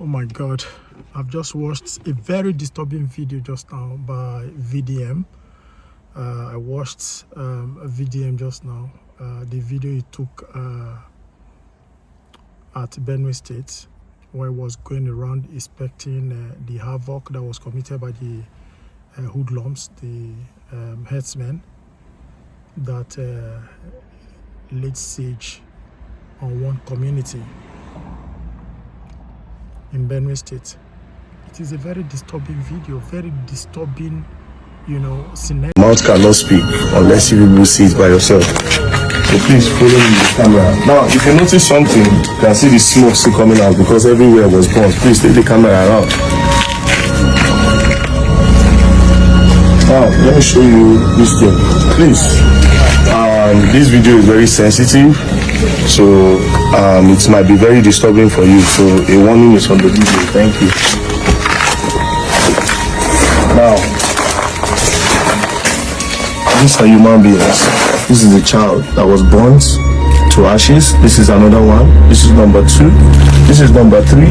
Oh my god, I've just watched a very disturbing video just now by VDM. I watched a VDM just now. The video he took at Benue State, where he was going around inspecting the havoc that was committed by the hoodlums, the herdsmen that laid siege on one community in Benue State. It is a very disturbing video, very disturbing, scenario. Mouth cannot speak unless you will see it by yourself. So please follow me with the camera. Now, if you notice something, you can see the smoke still coming out because everywhere was burnt. Please take the camera around. Now, let me show you this thing. Please. This video is very sensitive, so it might be very disturbing for you. So a warning is on the video. Thank you. Now, these are human beings. This is a child that was burnt to ashes. This is another one. This is number 2. This is number 3.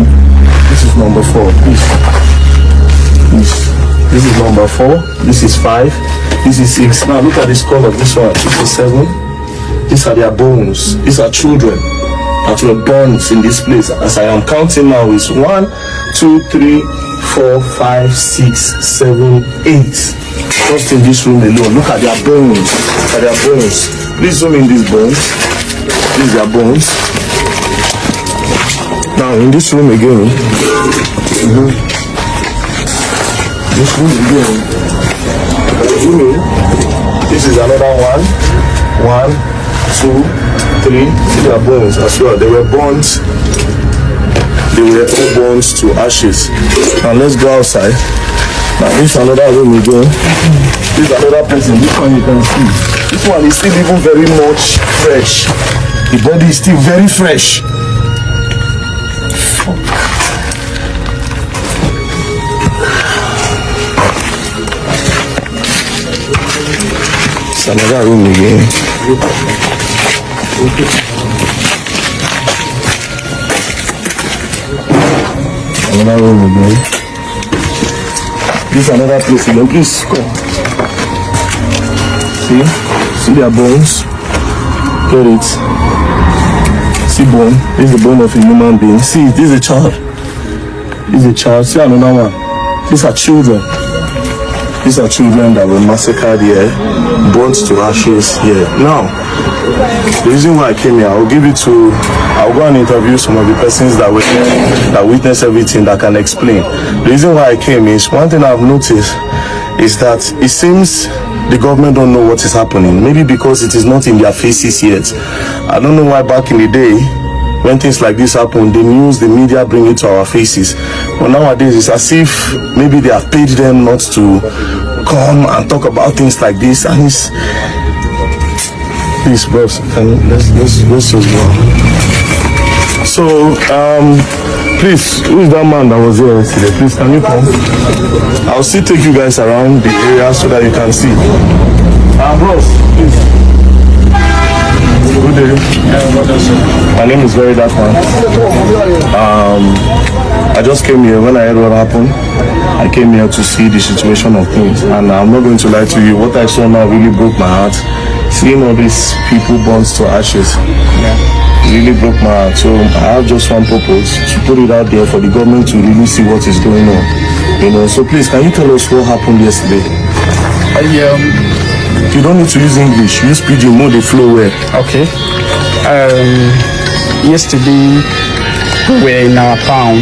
This is number 4. This is number 4. This is 5. This is 6. Now look at this color. This one. This is 7. These are their bones. These are children that were born in this place. As I am counting now, is 1, 2, 3, 4, 5, 6, 7, 8. Just in this room alone. Look at their bones. Look at their bones. Please zoom in these bones. These are bones. Now in this room again. This room again. Zoom in. This is another one. 1, 2, 3. See their bones as well. They were burnt. They were all burnt to ashes. Now let's go outside. Now this is another room again. This is another person. This one you can see. This one is still even very much fresh. The body is still very fresh. It's another room again. Another room again. This is another place again. Please come. See their bones. Get it. See bone. This is the bone of a human being. See, this is a child. This is a child. See another one. These are children. These are children that were massacred here, burnt to ashes here. Now, the reason why I came here, I'll go and interview some of the persons that witnessed everything that can explain. The reason why I came is, one thing I've noticed is that it seems the government don't know what is happening. Maybe because it is not in their faces yet. I don't know why back in the day, when things like this happen, the news, the media bring it to our faces. But nowadays, it's as if maybe they have paid them not to come and talk about things like this. And it's... Please, boss, let's just go. So, please, who is that man that was here yesterday? Please, can you come? I'll still take you guys around the area so that you can see. Bros, please. Good day. My name is Very Dark Man. I just came here when I heard what happened. I came here to see the situation of things, and I'm not going to lie to you. What I saw now really broke my heart. Seeing all these people burnt to ashes, really broke my heart. So I have just one purpose: to put it out there for the government to really see what is going on. So please, can you tell us what happened yesterday? You don't need to use English. Use pidgin, more the flow well. Okay. Yesterday we were in our town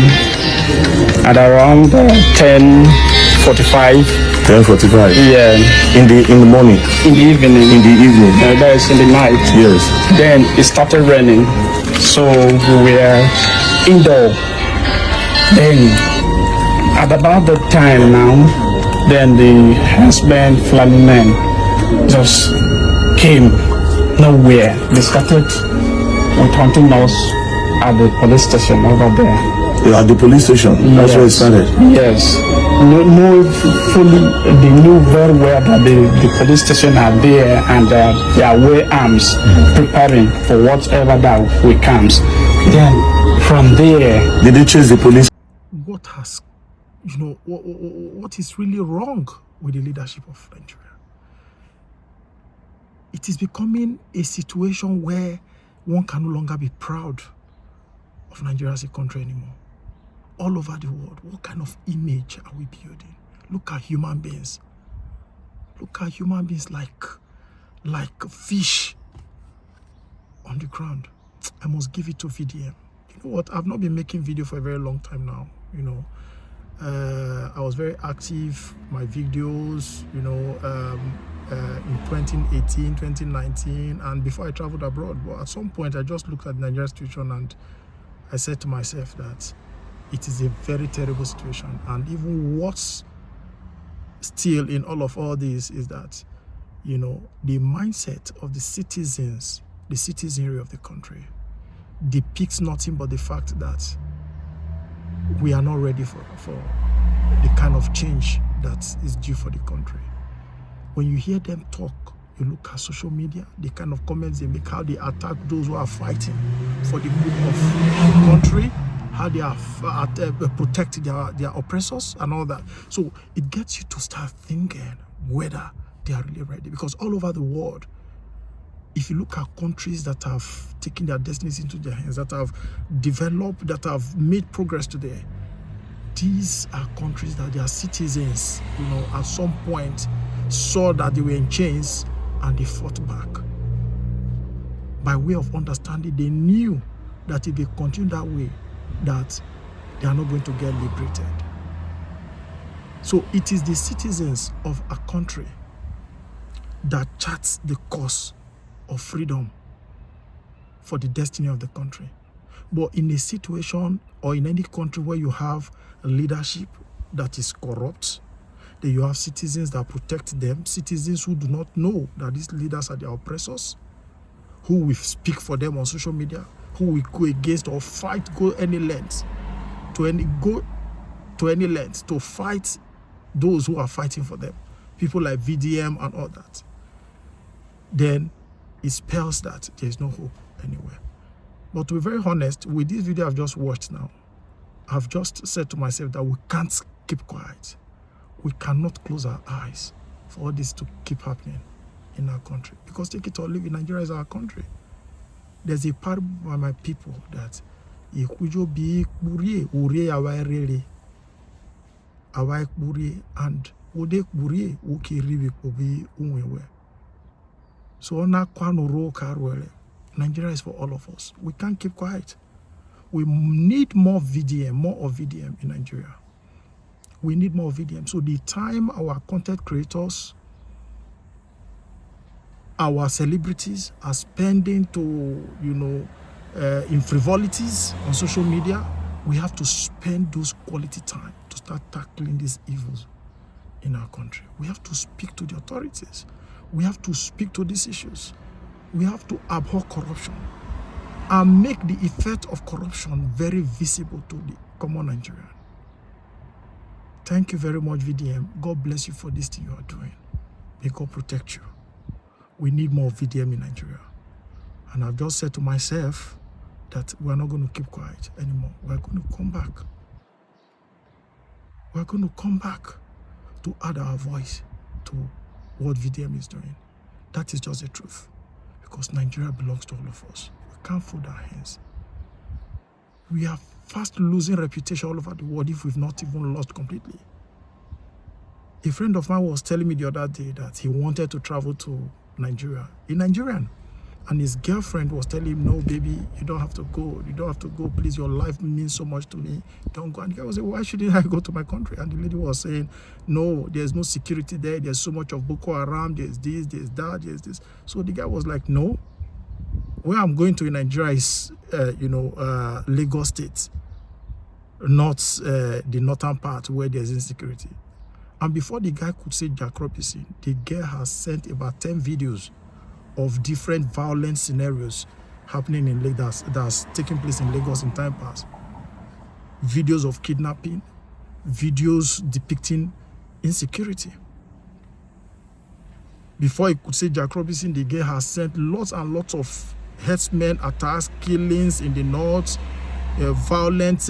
at around 10:45. 10:45. Yeah. In the morning. In the evening. In the evening. That is in the night. Yes. Then it started raining, so we were indoor. Then at about that time now, then the husband Fulani men just came nowhere. They started hunting us at the police station over there. At the police station? That's where it started? Yes. They knew very well that the police station are there and they are wearing arms, preparing for whatever that will comes. Then from there... Did they chase the police? what has, what is really wrong with the leadership of Nigeria. It is becoming a situation where one can no longer be proud of Nigeria as a country anymore. All over the world, what kind of image are we building? Look at human beings. Look at human beings like fish on the ground. I must give it to VDM. You know what? I've not been making video for a very long time now. I was very active, my videos, in 2018, 2019, and before I traveled abroad. But at some point, I just looked at the Nigerian situation and I said to myself that it is a very terrible situation. And even worse still in all this is that, the mindset of the citizens, the citizenry of the country, depicts nothing but the fact that we are not ready for the kind of change that is due for the country. When you hear them talk, you look at social media, the kind of comments they make, how they attack those who are fighting for the good of the country, how they are protecting their oppressors and all that. So it gets you to start thinking whether they are really ready. Because all over the world, if you look at countries that have taken their destinies into their hands, that have developed, that have made progress today, these are countries that their citizens, at some point saw that they were in chains and they fought back. By way of understanding, they knew that if they continue that way, that they are not going to get liberated. So it is the citizens of a country that charts the course of freedom for the destiny of the country. But in a situation or in any country where you have a leadership that is corrupt, then you have citizens that protect them, citizens who do not know that these leaders are their oppressors, who will speak for them on social media, who will go against or fight, go any length, to fight those who are fighting for them, people like VDM and all that, then it spells that there is no hope anywhere. But to be very honest, with this video I've just watched now, I've just said to myself that we can't keep quiet. We cannot close our eyes for all this to keep happening in our country. Because take it or leave it, Nigeria is our country. There's a part by my people that and so Nigeria is for all of us. We can't keep quiet. We need more VDM, more of VDM in Nigeria. We need more VDM. So the time our content creators, our celebrities are spending to, in frivolities on social media, we have to spend those quality time to start tackling these evils in our country. We have to speak to the authorities. We have to speak to these issues. We have to abhor corruption and make the effect of corruption very visible to the common Nigerian. Thank you very much, VDM. God bless you for this thing you are doing. May God protect you. We need more VDM in Nigeria. And I've just said to myself that we're not going to keep quiet anymore. We're going to come back. We're going to come back to add our voice to what VDM is doing. That is just the truth. Because Nigeria belongs to all of us. We can't fold our hands. We are fast losing reputation all over the world if we've not even lost completely. A friend of mine was telling me the other day that he wanted to travel to Nigeria, a Nigerian, and his girlfriend was telling him, no, baby, you don't have to go. You don't have to go. Please, your life means so much to me. Don't go. And the guy was saying, why shouldn't I go to my country? And the lady was saying, no, there's no security there. There's so much of Boko Haram. There's this, there's that, there's this. So the guy was like, no. Where I'm going to in Nigeria is, Lagos State, not the northern part where there's insecurity. And before the guy could say Jack Robinson, the girl has sent about 10 videos of different violent scenarios happening in Lagos, that's taking place in Lagos in time past. Videos of kidnapping, videos depicting insecurity. Before he could say Jack Robinson, the girl has sent lots and lots of herdsmen attacks, killings in the north, violent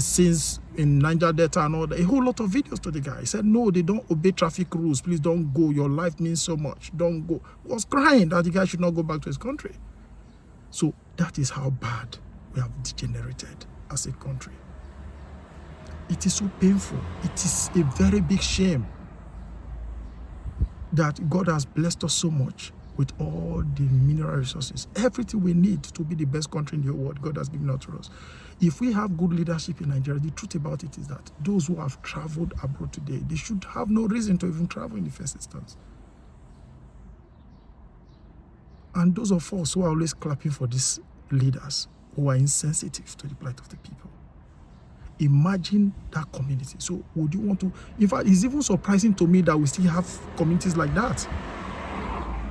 scenes in Niger Delta and all that. A whole lot of videos to the guy. He said, no, they don't obey traffic rules. Please don't go. Your life means so much. Don't go. He was crying that the guy should not go back to his country. So that is how bad we have degenerated as a country. It is so painful. It is a very big shame that God has blessed us so much with all the mineral resources, everything we need to be the best country in the world. God has given it to us. If we have good leadership in Nigeria, the truth about it is that those who have traveled abroad today, they should have no reason to even travel in the first instance. And those of us who are always clapping for these leaders who are insensitive to the plight of the people, imagine that community. So would you want to, in fact, it's even surprising to me that we still have communities like that.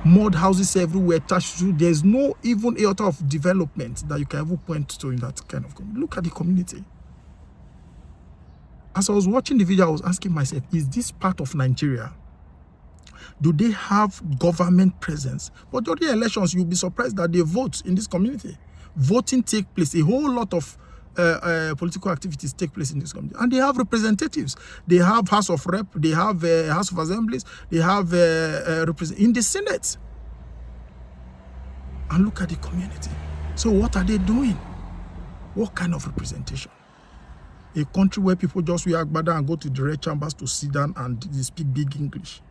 Mud houses everywhere, attached to, there's no even iota of development that you can ever point to in that kind of community. Look at the community. As I was watching the video, I was asking myself, is this part of Nigeria? Do they have government presence? But during the elections, you'll be surprised that they vote in this community. Voting takes place. A whole lot of political activities take place in this community. And they have representatives. They have House of Rep, they have House of Assemblies, they have in the Senate. And look at the community. So what are they doing? What kind of representation? A country where people just wear agbada and go to the red chambers to sit down and they speak big English.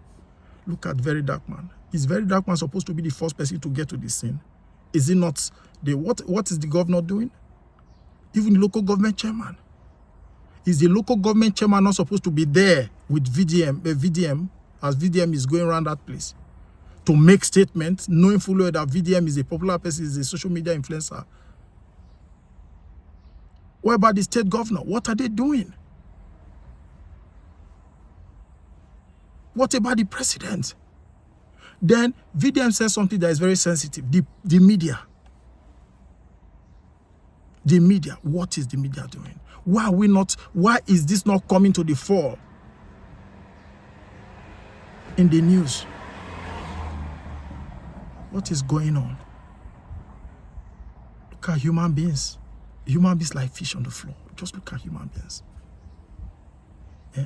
Look at Very Dark Man. Is Very Dark Man supposed to be the first person to get to the scene? Is it not? What is the governor doing? Even the local government chairman. Is the local government chairman not supposed to be there with VDM, as VDM is going around that place, to make statements, knowing fully well that VDM is a popular person, is a social media influencer? What about the state governor? What are they doing? What about the president? Then VDM says something that is very sensitive. The media. The media. What is the media doing? Why is this not coming to the fore in the news? What is going on? Look at human beings. Human beings like fish on the floor. Just look at human beings. Yeah?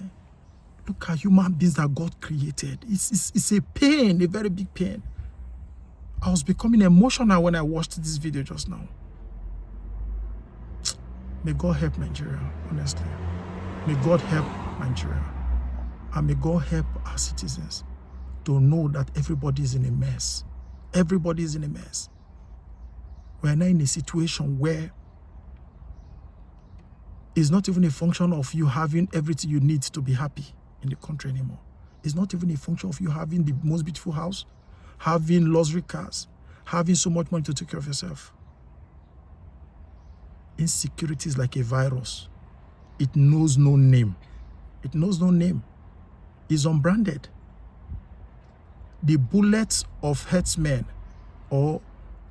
Look at human beings that God created. It's a pain, a very big pain. I was becoming emotional when I watched this video just now. May God help Nigeria, honestly. May God help Nigeria. And may God help our citizens to know that everybody is in a mess. Everybody is in a mess. We are now in a situation where it's not even a function of you having everything you need to be happy in the country anymore. It's not even a function of you having the most beautiful house, having luxury cars, having so much money to take care of yourself. Insecurity is like a virus. It knows no name. It knows no name. It's unbranded. The bullets of herdsmen or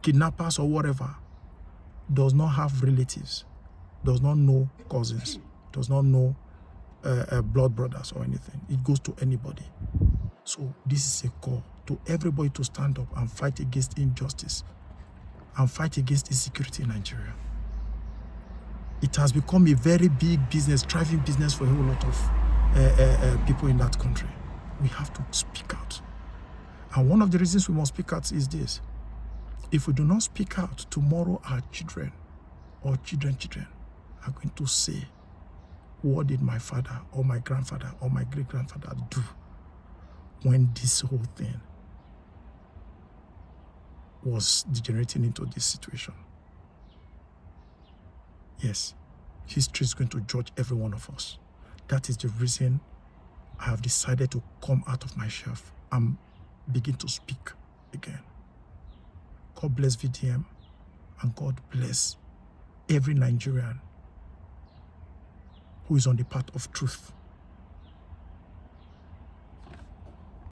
kidnappers or whatever does not have relatives, does not know cousins, does not know blood brothers or anything. It goes to anybody. So this is a call to everybody to stand up and fight against injustice and fight against insecurity in Nigeria. It has become a very big business, thriving business for a whole lot of people in that country. We have to speak out. And one of the reasons we must speak out is this. If we do not speak out, tomorrow our children or children are going to say, what did my father or my grandfather or my great-grandfather do when this whole thing was degenerating into this situation? Yes, history is going to judge every one of us. That is the reason I have decided to come out of my shelf and begin to speak again. God bless VDM and God bless every Nigerian who is on the path of truth.